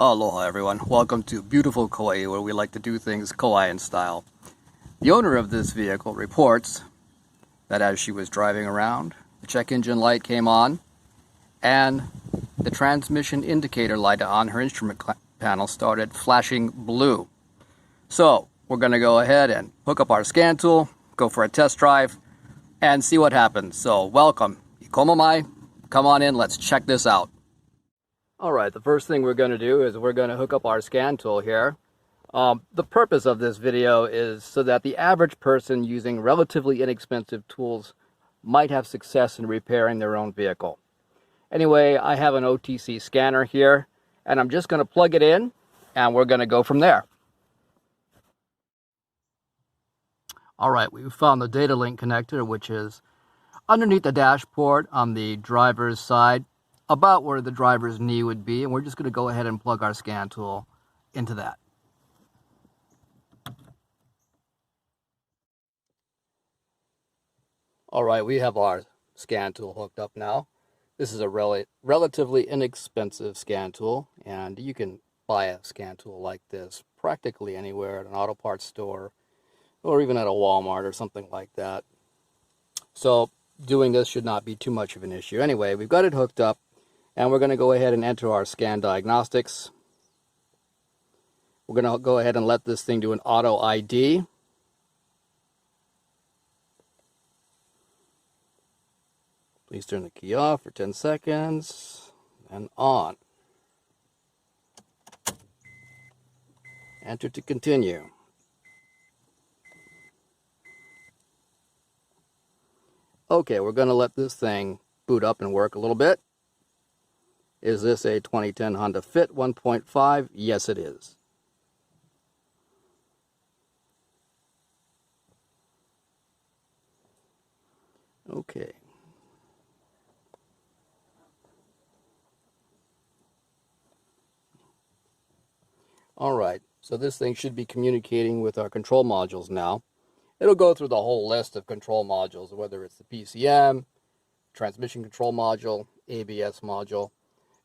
Aloha everyone, welcome to beautiful Kauai, where we like to do things Kauaian style. The owner of this vehicle reports that as she was driving around, the check engine light came on and the transmission indicator light on her instrument panel started flashing blue. So we're going to go ahead and hook up our scan tool, go for a test drive, and see what happens. So welcome, Ikomo mai, come on in, let's check this out. Alright, the first thing we're going to do is we're going to hook up our scan tool here. The purpose of this video is so that the average person using relatively inexpensive tools might have success in repairing their own vehicle. Anyway, I have an OTC scanner here, and I'm just going to plug it in, and we're going to go from there. Alright, we've found the data link connector, which is underneath the dashboard on the driver's side, about where the driver's knee would be, and we're just going to go ahead and plug our scan tool into that. Alright, we have our scan tool hooked up now. This is a relatively inexpensive scan tool, and you can buy a scan tool like this practically anywhere at an auto parts store or even at a Walmart or something like that. So doing this should not be too much of an issue. Anyway, we've got it hooked up, and we're going to go ahead and enter our scan diagnostics. We're going to go ahead and let this thing do an auto ID. Please turn the key off for 10 seconds, and on. Enter to continue. Okay, we're going to let this thing boot up and work a little bit. Is this a 2010 Honda Fit 1.5? Yes, it is. Okay. All right, so this thing should be communicating with our control modules now. It'll go through the whole list of control modules, whether it's the PCM, transmission control module, ABS module.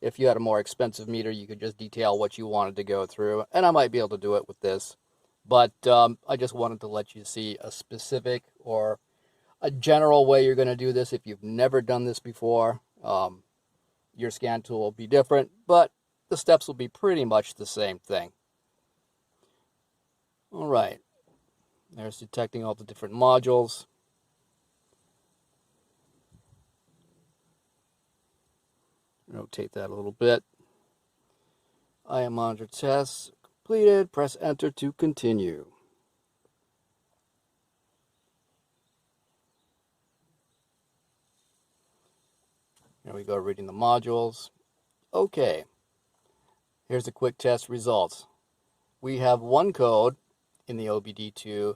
If you had a more expensive meter, you could just detail what you wanted to go through, and I might be able to do it with this. But I just wanted to let you see a specific or a general way you're going to do this. If you've never done this before, your scan tool will be different, but the steps will be pretty much the same thing. All right, there's detecting all the different modules. Rotate that a little bit. IM monitor test completed. Press enter to continue. There we go, reading the modules. Okay, here's the quick test results. We have one code in the OBD2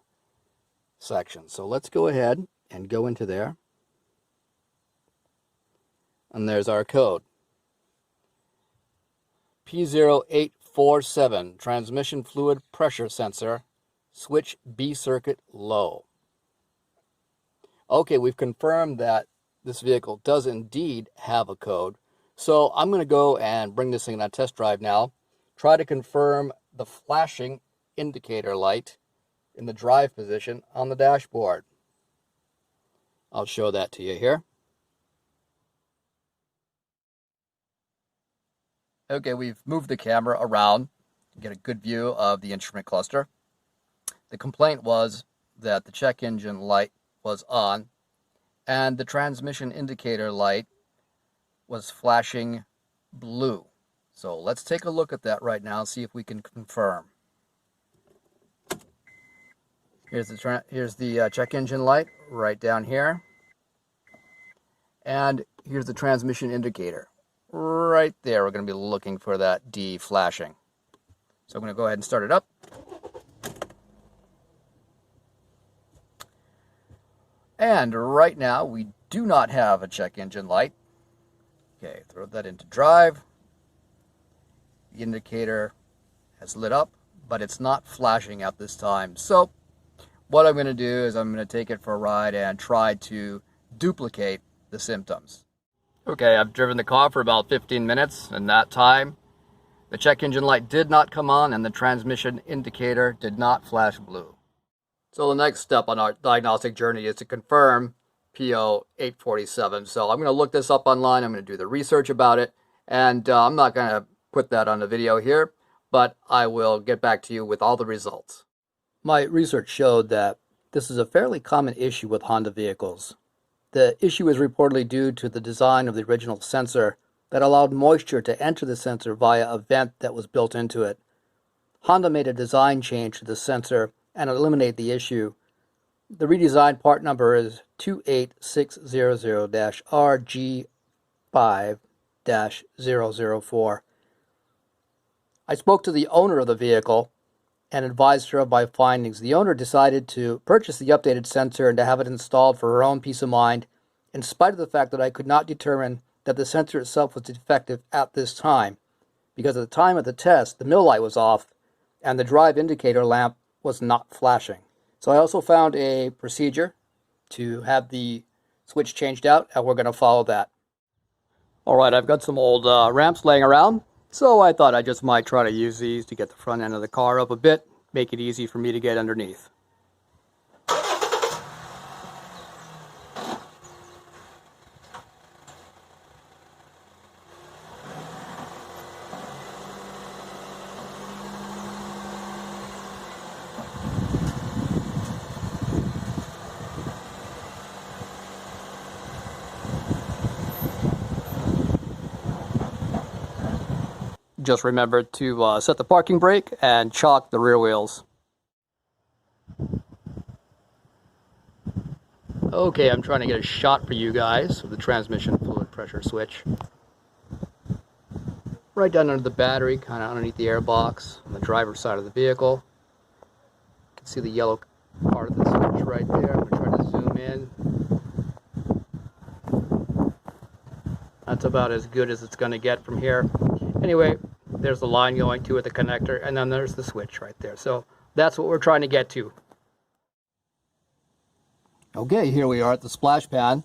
section. So let's go ahead and go into there. And there's our code. P0847, transmission fluid pressure sensor, switch B circuit low. Okay, we've confirmed that this vehicle does indeed have a code. So I'm going to go and bring this thing on a test drive now. Try to confirm the flashing indicator light in the drive position on the dashboard. I'll show that to you here. Okay, we've moved the camera around to get a good view of the instrument cluster. The complaint was that the check engine light was on and the transmission indicator light was flashing blue. So let's take a look at that right now and see if we can confirm. Here's the check engine light right down here. And here's the transmission indicator. Right there, we're going to be looking for that D flashing. So I'm going to go ahead and start it up. And right now, we do not have a check engine light. Okay, throw that into drive. The indicator has lit up, but it's not flashing at this time. So what I'm going to do is I'm going to take it for a ride and try to duplicate the symptoms. Okay, I've driven the car for about 15 minutes. In that time, The check engine light did not come on and the transmission indicator did not flash blue. So the next step on our diagnostic journey is to confirm P0847. So I'm going to look this up online. I'm going to do the research about it. And I'm not going to put that on the video here, but I will get back to you with all the results. My research showed that this is a fairly common issue with Honda vehicles. The issue is reportedly due to the design of the original sensor that allowed moisture to enter the sensor via a vent that was built into it. Honda made a design change to the sensor and eliminated the issue. The redesigned part number is 28600-RG5-004. I spoke to the owner of the vehicle and advised her of my findings. The owner decided to purchase the updated sensor and to have it installed for her own peace of mind, in spite of the fact that I could not determine that the sensor itself was defective at this time, because at the time of the test, the mill light was off and the drive indicator lamp was not flashing. So I also found a procedure to have the switch changed out, and we're going to follow that. Alright, I've got some old ramps laying around. So I thought I just might try to use these to get the front end of the car up a bit, make it easy for me to get underneath. Just remember to set the parking brake and chock the rear wheels. Okay, I'm trying to get a shot for you guys of the transmission fluid pressure switch. Right down under the battery, kind of underneath the airbox on the driver's side of the vehicle. You can see the yellow part of the switch right there. I'm going to try to zoom in. That's about as good as it's going to get from here. Anyway, there's the line going to it, the connector, and then there's the switch right there. So that's what we're trying to get to. Okay, here we are at the splash pad,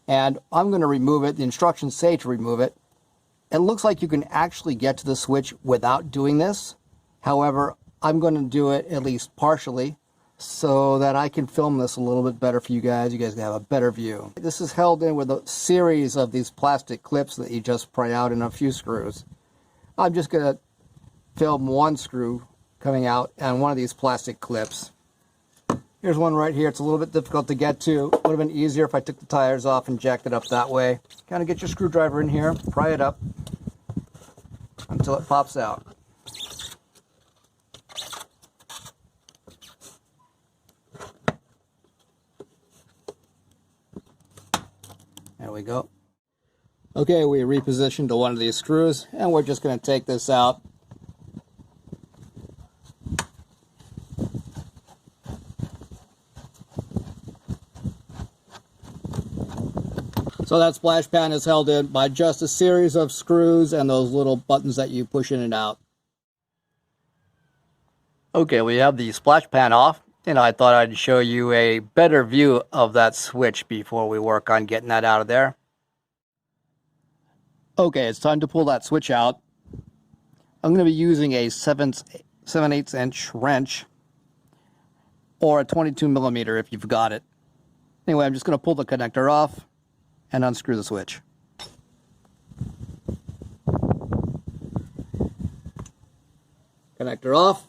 and I'm going to remove it. The instructions say to remove it. It looks like you can actually get to the switch without doing this. However, I'm going to do it at least partially so that I can film this a little bit better for you guys. You guys can have a better view. This is held in with a series of these plastic clips that you just pry out in a few screws. I'm just going to film one screw coming out and one of these plastic clips. Here's one right here. It's a little bit difficult to get to. Would have been easier if I took the tires off and jacked it up that way. Kind of get your screwdriver in here, pry it up until it pops out. There we go. Okay, we repositioned to one of these screws, and we're just going to take this out. So that splash pan is held in by just a series of screws and those little buttons that you push in and out. Okay, we have the splash pan off, and I thought I'd show you a better view of that switch before we work on getting that out of there. Okay, it's time to pull that switch out. I'm going to be using a 7/8 inch wrench or a 22 millimeter if you've got it. Anyway, I'm just going to pull the connector off and unscrew the switch. Connector off.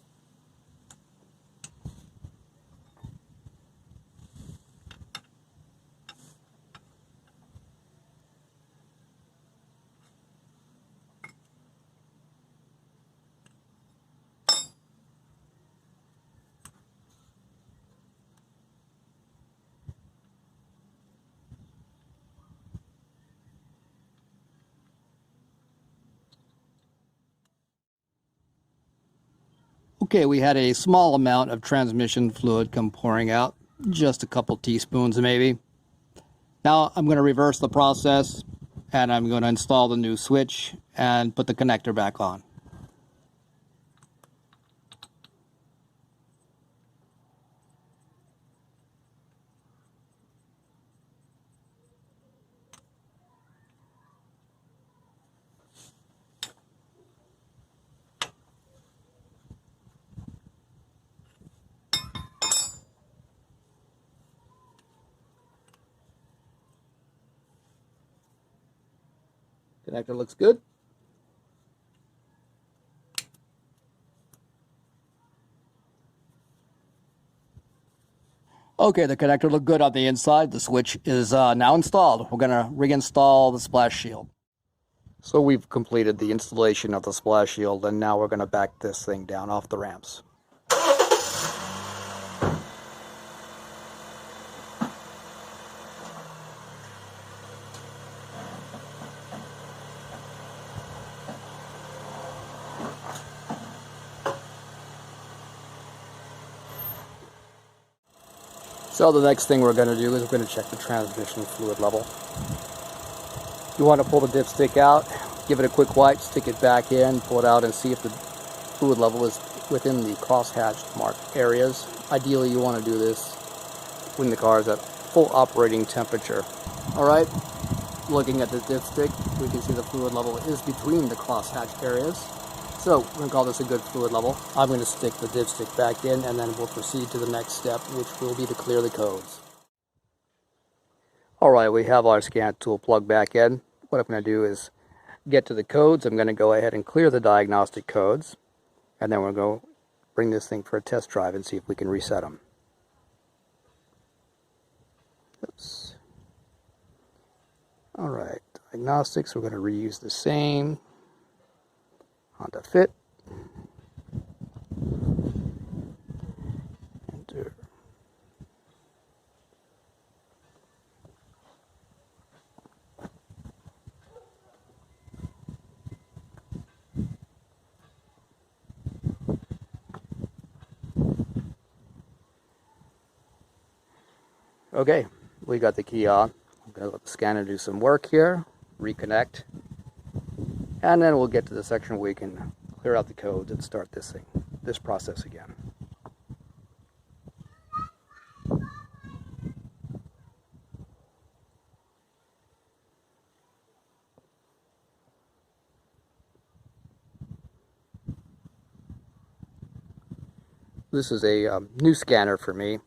Okay, we had a small amount of transmission fluid come pouring out, just a couple teaspoons maybe. Now I'm going to reverse the process and I'm going to install the new switch and put the connector back on. Connector looks good. Okay, the connector looked good on the inside. The switch is now installed. We're going to reinstall the splash shield. So we've completed the installation of the splash shield, and now we're going to back this thing down off the ramps. So the next thing we're going to do is we're going to check the transmission fluid level. You want to pull the dipstick out, give it a quick wipe, stick it back in, pull it out, and see if the fluid level is within the crosshatched marked areas. Ideally, you want to do this when the car is at full operating temperature. Alright, looking at the dipstick, we can see the fluid level is between the crosshatched areas. So we're going to call this a good fluid level. I'm going to stick the dipstick back in, and then we'll proceed to the next step, which will be to clear the codes. Alright, we have our scan tool plugged back in. What I'm going to do is get to the codes. I'm going to go ahead and clear the diagnostic codes, and then we're going to bring this thing for a test drive and see if we can reset them. Oops. Alright, diagnostics, we're going to reuse the same. Honda Fit. Enter. Okay, we got the key on. I'm going to let the scanner do some work here, reconnect, and then we'll get to the section where we can clear out the codes and start this process again. This is a new scanner for me.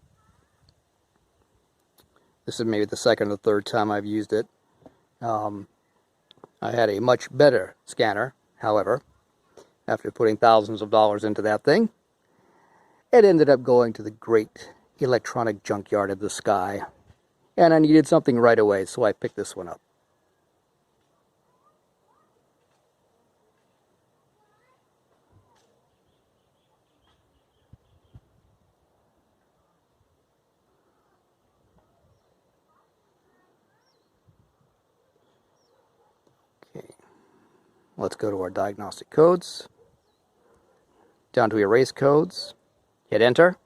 This is maybe the second or third time I've used it. I had a much better scanner, however, after putting thousands of dollars into that thing. It ended up going to the great electronic junkyard of the sky, and I needed something right away, so I picked this one up. Let's go to our diagnostic codes, down to erase codes, hit enter.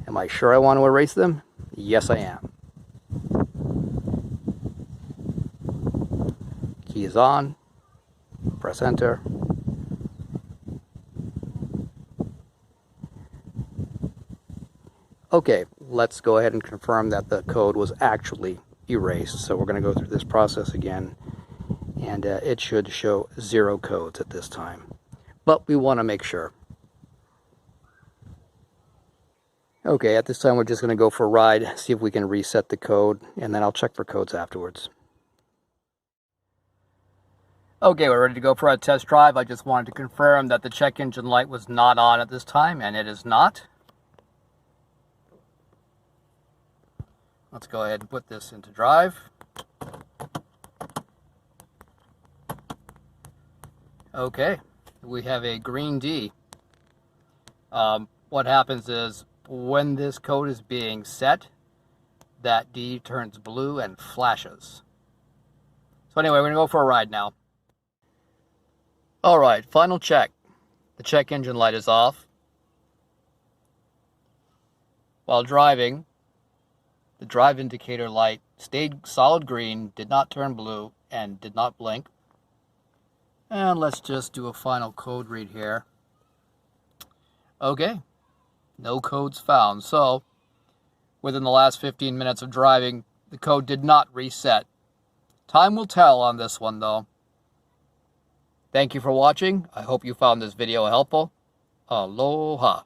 Am I sure I want to erase them? Yes, I am. Key is on, press enter. Okay, let's go ahead and confirm that the code was actually erased. So we're going to go through this process again. And it should show 0 codes at this time. But we want to make sure. Okay, at this time we're just going to go for a ride, see if we can reset the code, and then I'll check for codes afterwards. Okay, we're ready to go for a test drive. I just wanted to confirm that the check engine light was not on at this time, and it is not. Let's go ahead and put this into drive. Okay, we have a green D. What happens is when this code is being set, that D turns blue and flashes. So anyway, we're going to go for a ride now. Alright, final check. The check engine light is off. While driving, the drive indicator light stayed solid green, did not turn blue, and did not blink. And let's just do a final code read here. Okay, no codes found. So, within the last 15 minutes of driving, the code did not reset. Time will tell on this one, though. Thank you for watching. I hope you found this video helpful. Aloha.